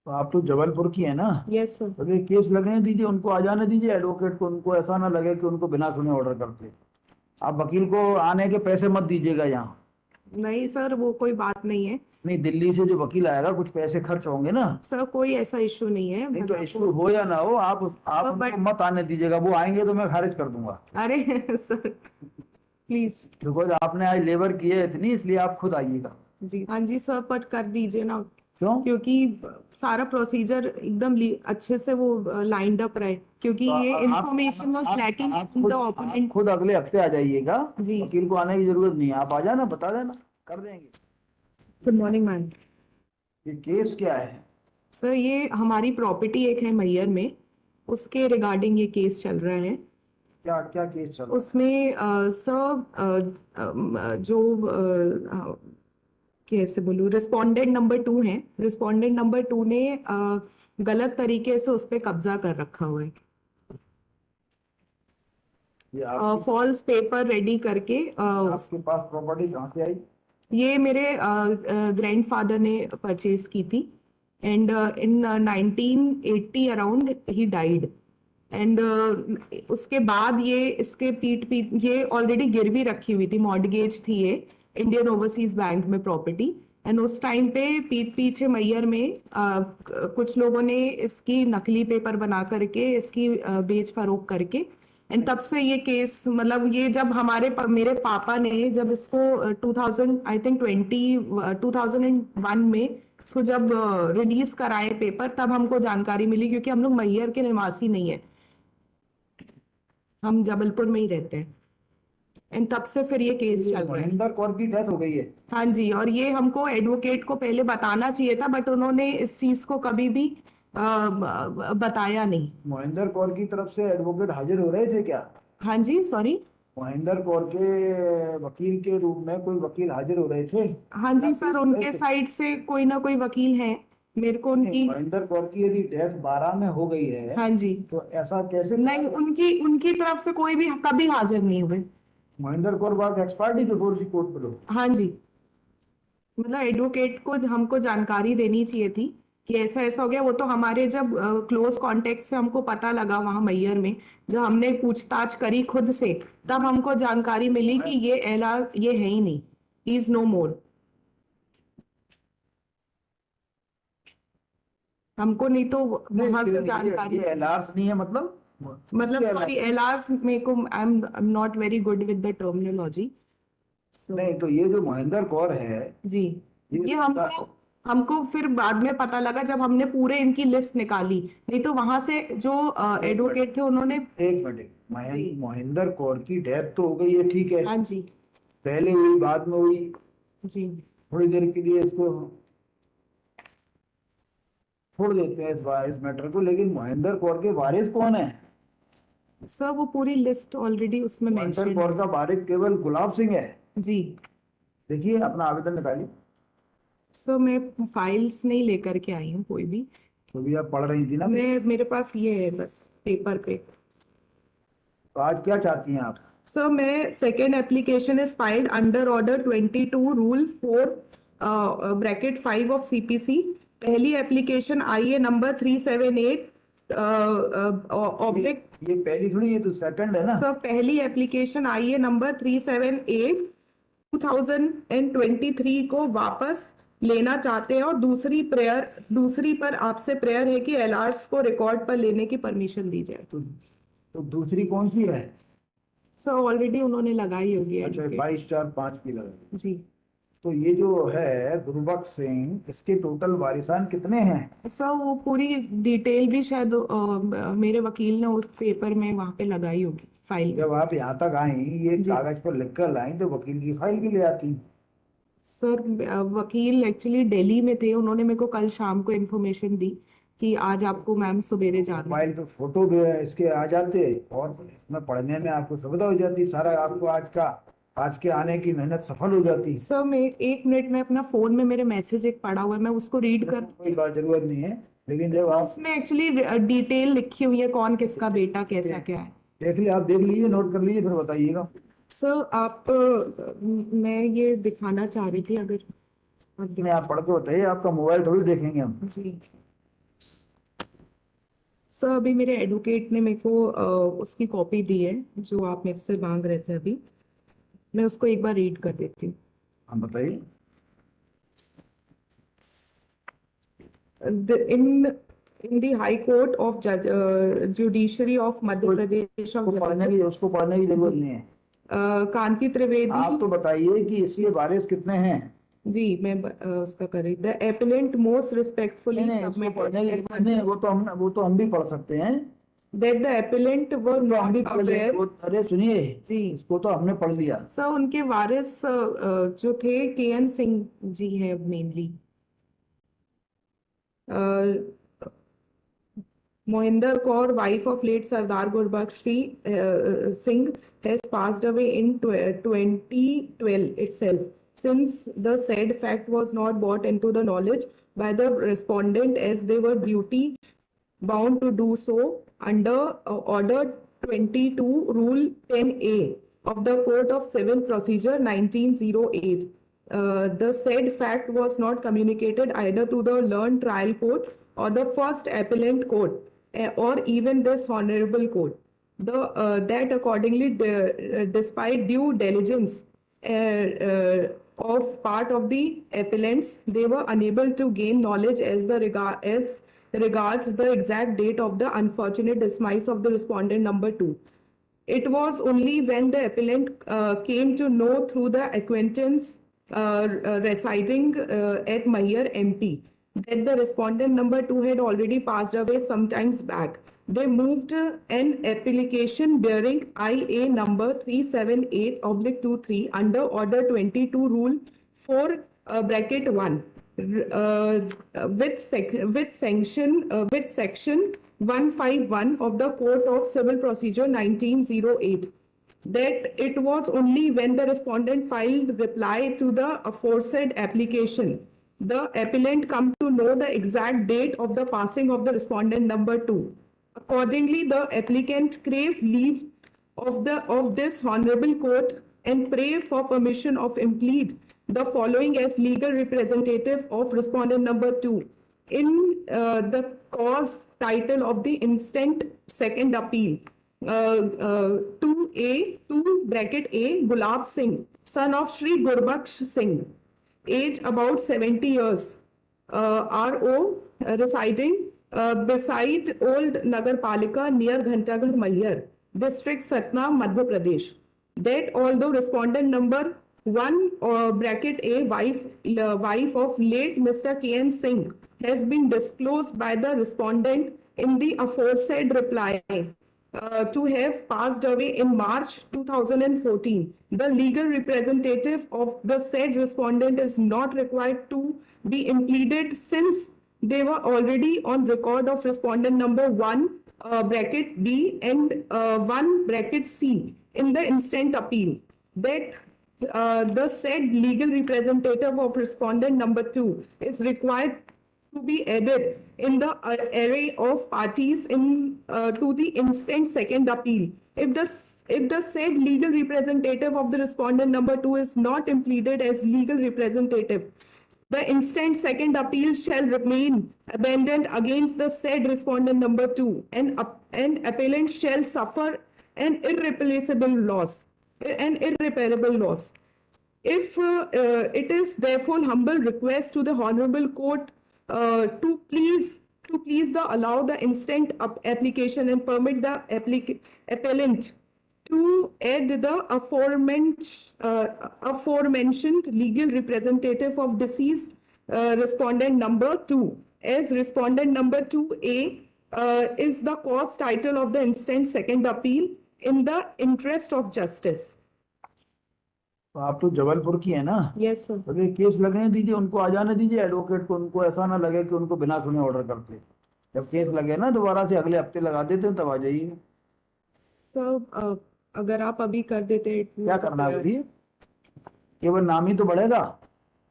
तो आप तो जबलपुर की है ना। Yes sir. तो ये केस लगने दीजिए, उनको आ जाने दीजिए एडवोकेट को, उनको ऐसा ना लगे कि उनको बिना सुने ऑर्डर करते। आप वकील को आने के पैसे मत दीजिएगा यहाँ। नहीं सर, वो कोई बात नहीं है। नहीं, दिल्ली से जो वकील आएगा कुछ पैसे खर्च होंगे ना। सर कोई ऐसा इशू नहीं है, नहीं तो मतलब वो। इश्यू हो या ना हो, आप सर उनको बट। मत आने दीजिएगा, वो आएंगे तो मैं खारिज कर दूंगा। अरे सर, प्लीज। बिकॉज आपने आज लेबर की है इतनी, इसलिए आप खुद आइएगा। जी हाँ जी सर, बट कर दीजिए ना। क्यों? क्योंकि सारा प्रोसीजर एकदम अच्छे से वो लाइंड अप रहे, क्योंकि तो ये information was lacking in the आप ओपोनेंट। खुद अगले हफ्ते आ जाइएगा। जी। वकील को आने की जरूरत नहीं है, आप आ जाना, बता देना, कर देंगे। Good morning ma'am. ये केस क्या है? सर ये हमारी प्रॉपर्टी एक है मैयर में, उसके रिगार्डिंग ये केस चल रहा है। क्या क्या केस चल रहा है? उसमें सर जो कैसे बोलूँ, रिस्पोंडेंट नंबर 2 है। रिस्पोंडेंट नंबर 2 ने गलत तरीके से उस पर कब्जा कर रखा हुआ है। ये आपकी फॉल्स पेपर रेडी करके आपके पास प्रॉपर्टी कहाँ से आई? ये मेरे ग्रैंडफादर ने परचेज की थी। And in 1980 around he died. And उसके बाद ये इसके पीठ पीठ ये ऑलरेडी गिरवी रखी हुई थी, मॉर्टगेज थी ये इंडियन ओवरसीज बैंक में प्रॉपर्टी। एंड उस टाइम पे पीठ पीछे मैयर में कुछ लोगों ने इसकी नकली पेपर बना करके इसकी बेच फरोख करके। एंड तब से ये केस, मतलब ये जब मेरे पापा ने जब इसको 2000 आई थिंक 2001 में इसको जब रिलीज कराए पेपर, तब हमको जानकारी मिली, क्योंकि हम लोग मैहर के निवासी नहीं है, हम जबलपुर में ही रहते हैं। एंड तब से फिर ये केस ये चल रहा है। महेंद्र कौर की डेथ हो गई है? हाँ जी, और ये हमको एडवोकेट को पहले बताना चाहिए था, बट उन्होंने इस चीज को कभी भी बताया नहीं। महेंद्र कौर की तरफ से एडवोकेट हाजिर हो रहे थे क्या? हाँ जी, सॉरी। महेंद्र कौर के वकील के रूप में कोई वकील हाजिर हो रहे थे हाँ या जी पेश सर, हो रहे उनके थे? साइड से कोई ना कोई वकील है, मेरे को नहीं, उनकी। महेंद्र कौर की यदि डेथ 12 में हो गई है हाँ जी। तो ऐसा कैसे नहीं, पता? उनकी उनकी तरफ से कोई भी कभी हाजिर नहीं हुए। Mahendra Kaur was expert before the court below. हाँ जी, मतलब एडवोकेट को हमको जानकारी देनी चाहिए थी कि ऐसा ऐसा हो गया। वो तो हमारे जब क्लोज कांटेक्ट से हमको पता लगा वहां मैयर में, जब हमने पूछताछ करी खुद से, तब हमको जानकारी मिली कि ये एला ये है ही नहीं, ही इज नो मोर। हमको नहीं तो नहीं, वहां से ये जानकारी। एलआरस नहीं है मतलब? मतलब किसके सॉरी, एलआरस? एलास मेरे को, I am not very good with the terminology. So नहीं तो ये जो महेंद्र कौर है, जी, ये ये इसका हमको हमको फिर बाद में पता लगा जब हमने पूरे इनकी लिस्ट निकाली, नहीं तो वहां से जो एक मिनट, एडवोकेट थे उन्होंने। एक मिनट, जी। महेंद्र कौर की डेथ तो हो गई है, ठीक है। हाँ जी। पहले हुई, बाद में हुई, जी। थोड़ी देर के लिए इसको छोड़ देते हैं इस मैटर को, लेकिन महेंद्र कौर के वारिस कौन है? सर वो पूरी लिस्ट ऑलरेडी उसमें महेंद्र मेंशन कौर है। का वारिस केवल गुलाब सिंह है। जी। देखिए अपना आवेदन निकालिए। सर मैं फाइल्स नहीं लेकर के आई हूँ कोई भी। तो भी आप पढ़ रही थी ना अभी। मैं मेरे पास ये है बस पेपर पे। तो आज क्या चाहती हैं आप? सर मैं second application is filed under order 22 rule 4 bracket 5 of CPC. पहली एप्लीकेशन आई है नंबर 378 ये ऑब्लिक। ये पहली थोड़ी, ये तो सेकंड है ना। सर पहली एप्लीकेशन आई है नंबर 378 2023 को वापस लेना चाहते हैं, और दूसरी पर आपसे प्रेयर है कि एलआरस को रिकॉर्ड पर लेने की परमिशन दी जाए। तो दूसरी कौन सी है? सर ऑलरेडी उन्होंने लगाई होगी अच्छा, एडवोकेट। 22/4/5 की लगा। जी। तो ये जो है गुरुबख्श सिंह, इसके टोटल वारिसान कितने हैं? सर वो पूरी डिटेल भी शायद मेरे वकील ने उस पेपर में वहां पे लगाई होगी फाइल में। जब आप यहाँ तक आई, ये जी। कागज पर लिख कर लाई, तो वकील की फाइल भी ले आती। सर वकील एक्चुअली दिल्ली में थे, उन्होंने मेरे को कल शाम को इन्फॉर्मेशन दी कि आज आपको मैम सवेरे जाना है। मोबाइल पे फोटो भी इसके आ जाते, और इसमें पढ़ने में आपको सुविधा हो जाती, सारा आपको आज के आने की मेहनत सफल हो जाती। सर मैं 1 मिनट में अपना फोन में मेरे मैसेज एक पड़ा हुआ है, मैं उसको रीड कर। कोई बात जरूरत नहीं है, लेकिन जब सर आप उसमें एक्चुअली डिटेल लिखी हुई है, कौन किसका बेटा कैसा क्या है। देख लीजिए, नोट कर लीजिए, फिर बताइएगा। सर आप मैं ये दिखाना चाह रही थी, अगर आप नहीं, आप पढ़ के बताइए, आपका मोबाइल थोड़ी देखेंगे हम। जी। सर अभी मेरे एडवोकेट ने मेरे को उसकी कॉपी दी है जो आप मेरे से मांग रहे थे अभी। मैं उसको एक बार रीड कर देती हूँ। हम बताइए। In the High Court of Judiciary of Madhya Pradesh of Jabalpur, उसको पढ़ने की जरूरत नहीं है। कांति आप त्रिवेदी तो बताइए कि इसके वारिस कितने हैं। जी मैं उसका कर रही। द एपेलेंट मोस्ट रिस्पेक्टफुली नहीं, इसको पढ़ने की जरूरत नहीं है, वो तो हम भी पढ़ सकते हैं। that the appellant were तो हम भी not पढ़ ले aware। अरे सुनिए, जी इसको तो हमने पढ़ लिया। सर उनके वारिस जो थे के.एन. सिंह जी हैं mainly. Mohinder Kaur, wife of late Sardar Gurbaksh Singh, has passed away in 2012 itself. Since the said fact was not brought into the knowledge by the respondent as they were duty bound to do so under Order 22, Rule 10A of the Code of Civil Procedure 1908. The said fact was not communicated either to the learned trial court or the first appellant court or even this honorable court. That accordingly, despite due diligence of part of the appellants, they were unable to gain knowledge as regards the exact date of the unfortunate demise of the respondent number 2. It was only when the appellant came to know through the acquaintance residing at Mayer MP that the respondent number 2 had already passed away some times back. They moved an application bearing IA number 378/23 under Order 22 Rule 4 bracket 1 with section 151 of the Code of Civil Procedure 1908 that it was only when the respondent filed reply to the aforesaid application the appellant come to know the exact date of the passing of the respondent number 2. Accordingly, the applicant crave leave of this honorable court and pray for permission of implead the following as legal representative of respondent number 2 in the cause title of the instant second appeal. 2A, 2 bracket A, Gulab Singh, son of Shri Gurbaksh Singh, age about 70 years, RO, residing beside Old Nagar Palika near Ghantaghar Maihar, district Satna, Madhya Pradesh. That although respondent number 1 bracket A, wife of late Mr. K.N. Singh, has been disclosed by the respondent in the aforesaid reply to have passed away in March 2014. The legal representative of the said respondent is not required to be impleaded since they were already on record of respondent number 1 bracket B and 1 bracket C in the instant appeal. That the said legal representative of respondent number 2 is required to be added in the array of parties to the instant second appeal. If the said legal representative of the respondent number 2 is not impleaded as legal representative, the instant second appeal shall remain abandoned against the said respondent number 2 and appellant shall suffer an irreplaceable loss, an irreparable loss. If it is therefore humble request to the honorable court to please allow the instant application and permit the appellant to add the aforementioned legal representative of deceased respondent number 2 as respondent number 2A is the cause title of the instant second appeal in the interest of justice. तो आप तो जबलपुर की है ना। Yes, sir. तो ये case लगने दीजिए, उनको आ जाने दीजिए एडवोकेट को, उनको ऐसा ना लगे कि उनको बिना सुने ऑर्डर करते। जब केस लगे ना दोबारा से अगले हफ्ते लगा देते हैं तब आ जाइए। सर अगर आप अभी कर देते क्या करना है बोलिए, केवल नाम ही तो बढ़ेगा।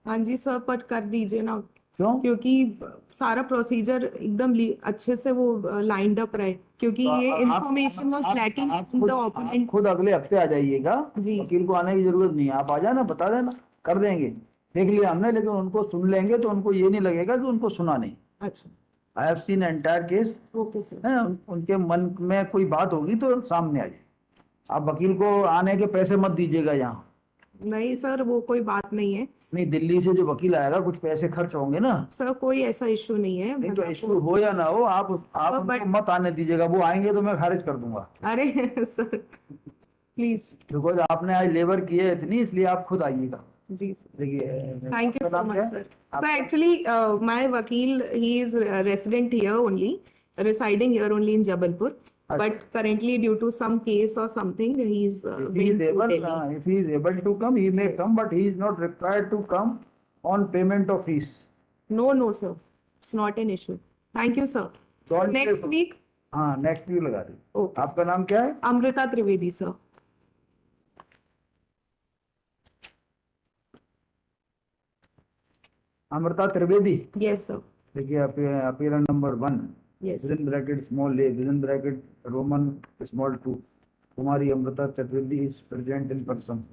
हाँ जी सर, पर कर दीजिए ना, क्यों? क्योंकि सारा प्रोसीजर एकदम अच्छे से वो लाइंड अप रहे, क्योंकि तो ये आप information was lacking in the opponent. खुद अगले हफ्ते आ जाइएगा, जी। वकील को आने की जरूरत नहीं है, आप आ जाना, बता देना, कर देंगे, देख लिया हमने, लेकिन उनको सुन लेंगे तो उनको ये नहीं लगेगा कि उनको सुना नहीं। अच्छा, I have seen entire case okay sir. है। उनके मन में कोई बात होगी तो सामने आ जाए। आप वकील को आने के पैसे मत दीजिएगा यहाँ। नहीं सर, वो कोई बात नहीं है नहीं, दिल्ली से जो वकील आएगा कुछ पैसे खर्च होंगे ना। सर, कोई ऐसा इशू नहीं है। नहीं तो मतलब इश्यू हो या ना हो, आप सर, उनको बट मत आने दीजिएगा। वो आएंगे तो मैं खारिज कर दूंगा। अरे सर प्लीज। बिकॉज आपने आज लेबर की है इतनी, इसलिए आप खुद आइएगा। जी सर, देखिए, थैंक यू आपका सो नाम क्या मच है? सर। आप सर एक्चुअली माय वकील, he is resident here only, residing here only in Jabalpur, but currently due to some case or something, he is if he going is to able, Delhi. if he is able to come, he may Yes. come, but he is not required to come on payment of fees. No, no, sir. It's not an issue. Thank you, sir. So Don't next pay- week, हाँ, next week लगा दी। okay. आपका नाम क्या है? Amrita Trivedi, sir. Amrita Trivedi. Yes, sir. देखिए, appearance number 1, Yes. Within bracket small a, within bracket Roman small 2, Kumari Amrita Chaturvedi is present in person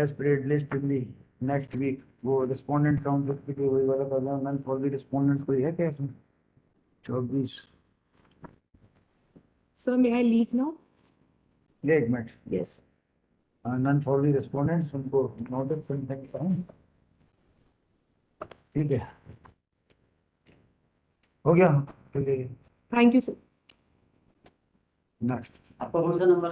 as parade list in the next week. वो respondent count के लिए वही वाला प्रॉब्लम है। फॉर द रिस्पोंडेंट कोई है क्या इसमें? 24। Sir, may I leave now? एक minute. Yes. None for the respondents उनको नोटिस करने का हूँ। ठीक है, हो गया। चलिए Thank you, sir. नेक्स्ट। आपका कौन सा नंबर?